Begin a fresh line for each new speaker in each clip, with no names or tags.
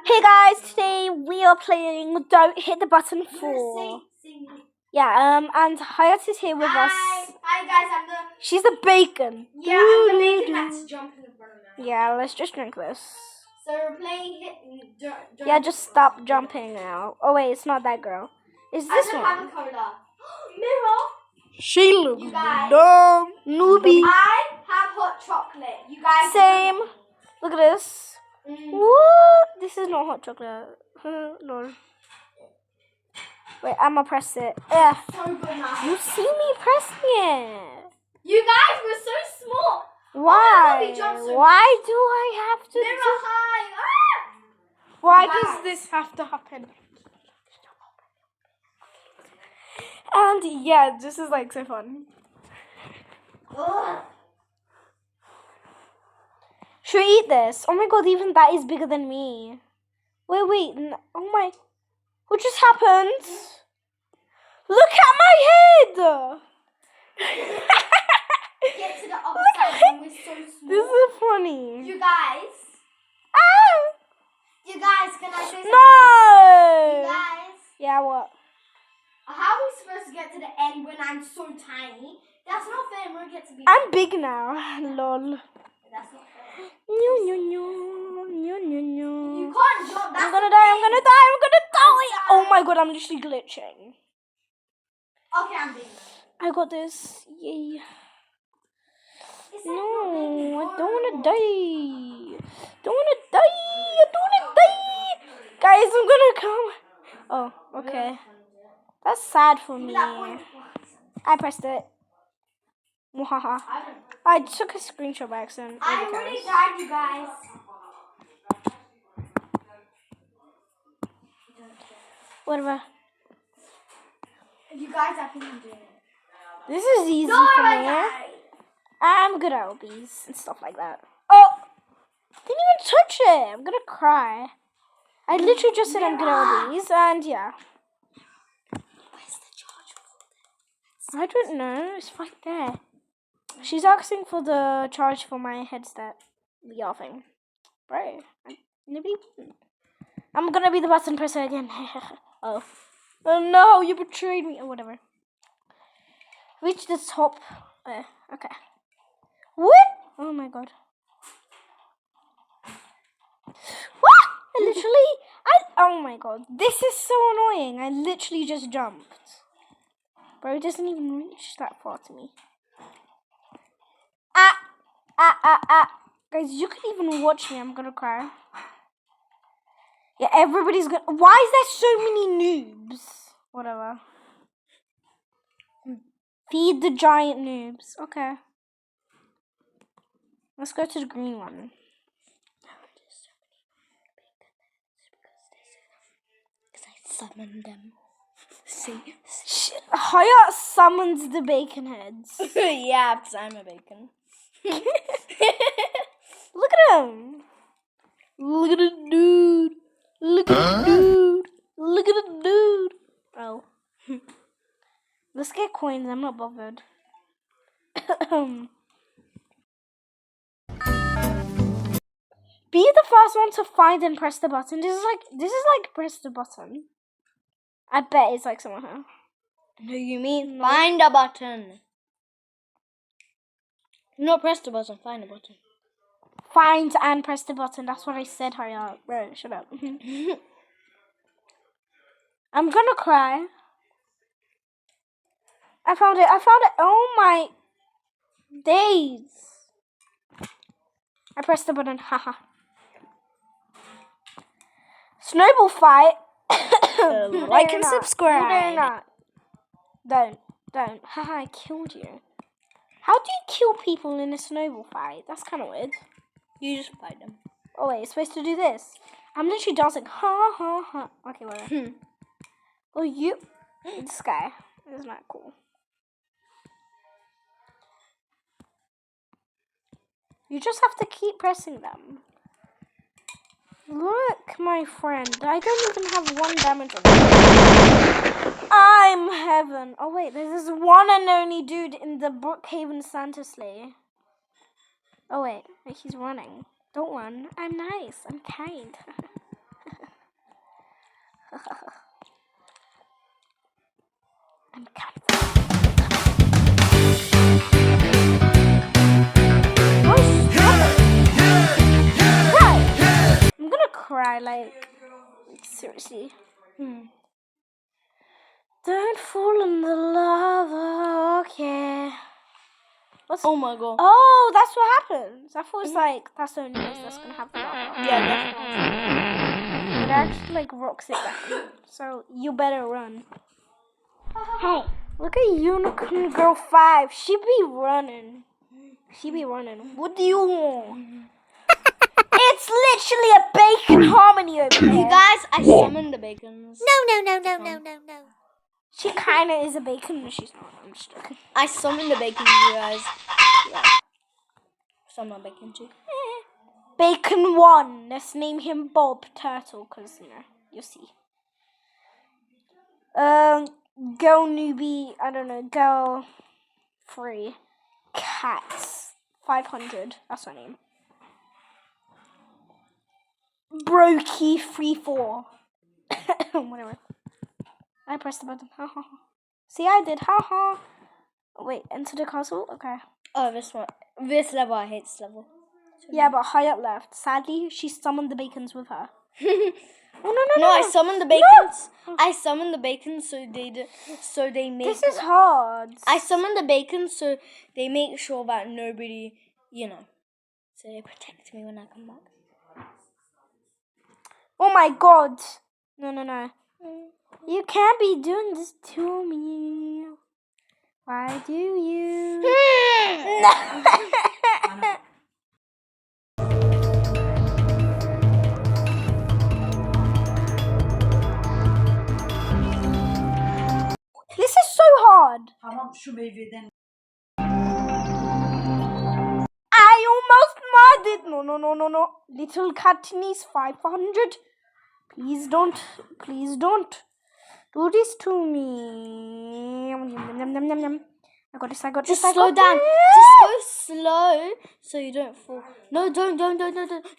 Hey guys, today we are playing Don't Hit the Button 4. Yeah, and Hayat here with us.
Hi guys, I'm the...
She's the bacon.
Yeah, I'm the bacon that's jumping in front of me.
Yeah, let's just drink this.
So we're playing
Yeah, just stop jumping now. Oh wait, it's not that girl. It's this one.
I don't have a cola. Mirror.
She looks
guys,
dumb. Newbie.
I have hot chocolate. You guys...
Same. Look at this. What? This is not hot chocolate. No. Wait, I'ma press it. Yeah.
So good now.
You see me pressing it.
You guys were so small.
Why? Why do I have to
Mirror high.
Why does this have to happen? And yeah, this is like so fun.
Ugh.
Should we eat this? Oh my god, even that is bigger than me. Wait. Oh my. What just happened? Look at my head!
Get to the other side when we're so small.
This is funny.
You guys.
Ah!
You guys, can I say something?
No!
You guys.
Yeah, what?
How are we supposed to get to the end when I'm so tiny? That's not fair. We'll get to be...
I'm big now. Lol.
That's not fair.
No.
You can't jump. That's
I'm gonna die. Oh my god, I'm literally glitching.
Okay, I'm big.
I got this. Yay.
It's
No,
like
I don't wanna die. I don't wanna die. Guys, I'm gonna come. Oh, okay. That's sad for me. I pressed it. Mwahaha. I took a screenshot by accident.
I already died, you guys.
Whatever.
You guys, I think I'm doing it.
This is easy
No,
for
I
me.
died.
I'm good at LBs and stuff like that. Oh! Didn't even touch it. I'm gonna cry. I literally just said I'm good at LBs and yeah.
Where's the charger?
I don't know. It's right there. She's asking for the charge for my headset. VR thing. Bro. Nobody. I'm gonna be the button presser again. Oh. Oh no, you betrayed me. Or whatever. Reach the top. Okay. What? Oh my god. What? Oh my god. This is so annoying. I literally just jumped. Bro, it doesn't even reach that far to me. Guys, you can even watch me. I'm gonna cry. Yeah, everybody's gonna... Why is there so many noobs? Whatever. Feed the giant noobs. Okay. Let's go to the green one. Because I summoned them. See? Hayat summons the bacon heads.
Yeah, because I'm a bacon.
Look at him. Look at the dude. Look at the dude. Look at the dude. Oh. Let's get coins. I'm not bothered. Be the first one to find and press the button. This is like press the button. I bet it's like someone here.
No, you mean find a button. No, press the button. Find a button.
Find and press the button. That's what I said. Hurry up. Bro, shut up. I'm gonna cry. I found it. Oh my days. I pressed the button. Haha. Snowball fight.
Like and subscribe.
You dare not. Don't. Haha, I killed you. How do you kill people in a snowball fight? That's kind of weird.
You just fight them.
Oh wait, you're supposed to do this. I'm literally dancing. Ha ha ha. Okay, whatever. Oh, you. This guy. Isn't that cool? You just have to keep pressing them. Look, my friend. I don't even have 1 damage on me. I'm heaven. Oh wait, there's this one and only dude in the Brookhaven Santa sleigh. Oh wait, he's running. Don't run. I'm nice. I'm kind. I'm coming. I'm gonna cry, like seriously. Don't fall in the lava, okay.
Oh my god.
Oh, that's what happens. I thought it was like, that's the only place that's gonna have the lava.
Yeah, that's nice.
It actually like rocks it back. So you better run. Hey, look at Unicorn Girl 5. She be running. What do you want? It's literally a bacon harmony over there.
You guys, I summoned the bacons.
No.
She kinda is a bacon, but she's not. I'm just joking.
I summoned the bacon, you guys. Yeah. Summon bacon too.
Bacon 1. Let's name him Bob Turtle, because, you know, you'll see. Girl Newbie, I don't know, Girl 3. Cats 500. That's her name. Brokey 34. Whatever. I pressed the button. Ha ha ha. See, I did. Ha ha. Wait, enter the castle? Okay.
Oh, this one. This level, I hate this level.
Yeah, but high up left. Sadly, she summoned the bacons with her. Oh, no.
No, I summoned the bacons. No. I summoned the bacons so they make.
This is hard.
I summoned the bacons so they make sure that nobody, you know, so they protect me when I come back.
Oh my god. No. You can't be doing this to me. Why do you? No. This is so hard.
Tamam şu meyveden.
I almost made it. No. Little Katniss 500. Please don't do this to me. I got this.
Just slow down. Just go slow so you don't fall. No, don't.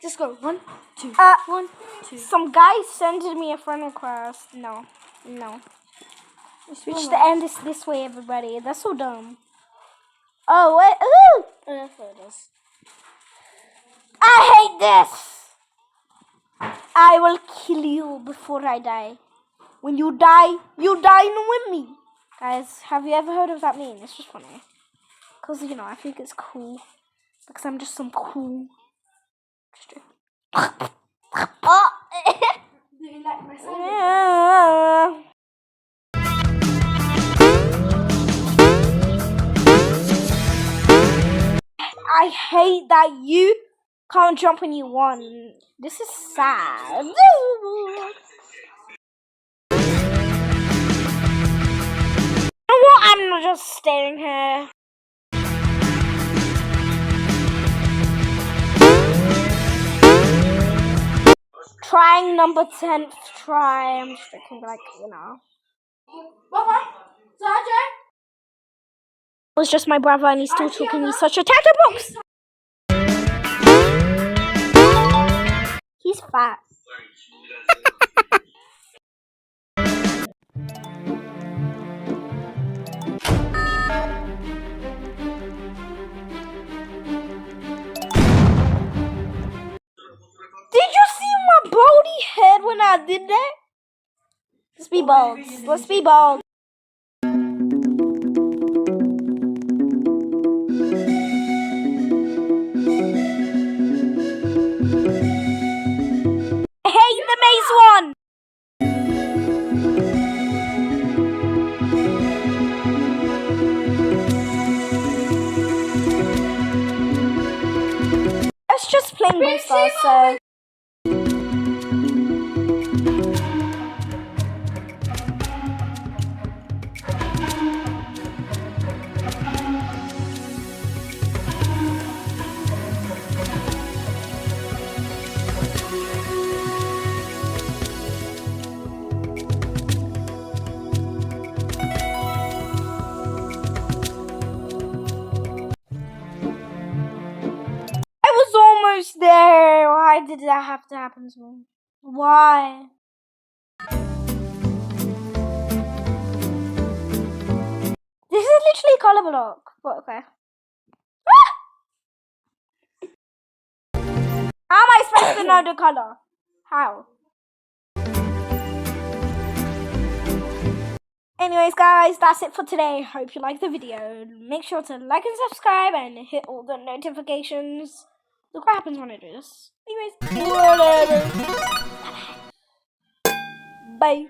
Just go 1, 2, 1, 2.
Some guy sent me a friend request. No. Reach the end is this way, everybody. That's so dumb. Oh, wait. Ooh!
Oh, that's what it is.
I hate this. I will kill you before I die. When you die with me. Guys, have you ever heard of that meme? It's just funny. Because, you know, I think it's cool. Because I'm just some cool.
Oh!
Do you like my song?
Yeah. I hate that you can't jump when you want. This is sad. You know what? I'm not just staying here. Trying number 10th try. I'm just thinking, like, you know.
Bye-bye. Sergeant.
It was just my brother and he's still talking. He's such a chatterbox. He's fat. Did you see my body head when I did that? Let's be bald. Let's be bald. I hate the maze one. It's just plain Brawl Stars, so. There. Why did that have to happen to me? Why? literally color block. But okay. How am I supposed to know the color? How? Anyways, guys, that's it for today. Hope you liked the video. Make sure to like and subscribe and hit all the notifications. Look what happens when I do this. Anyways, whatever. Bye.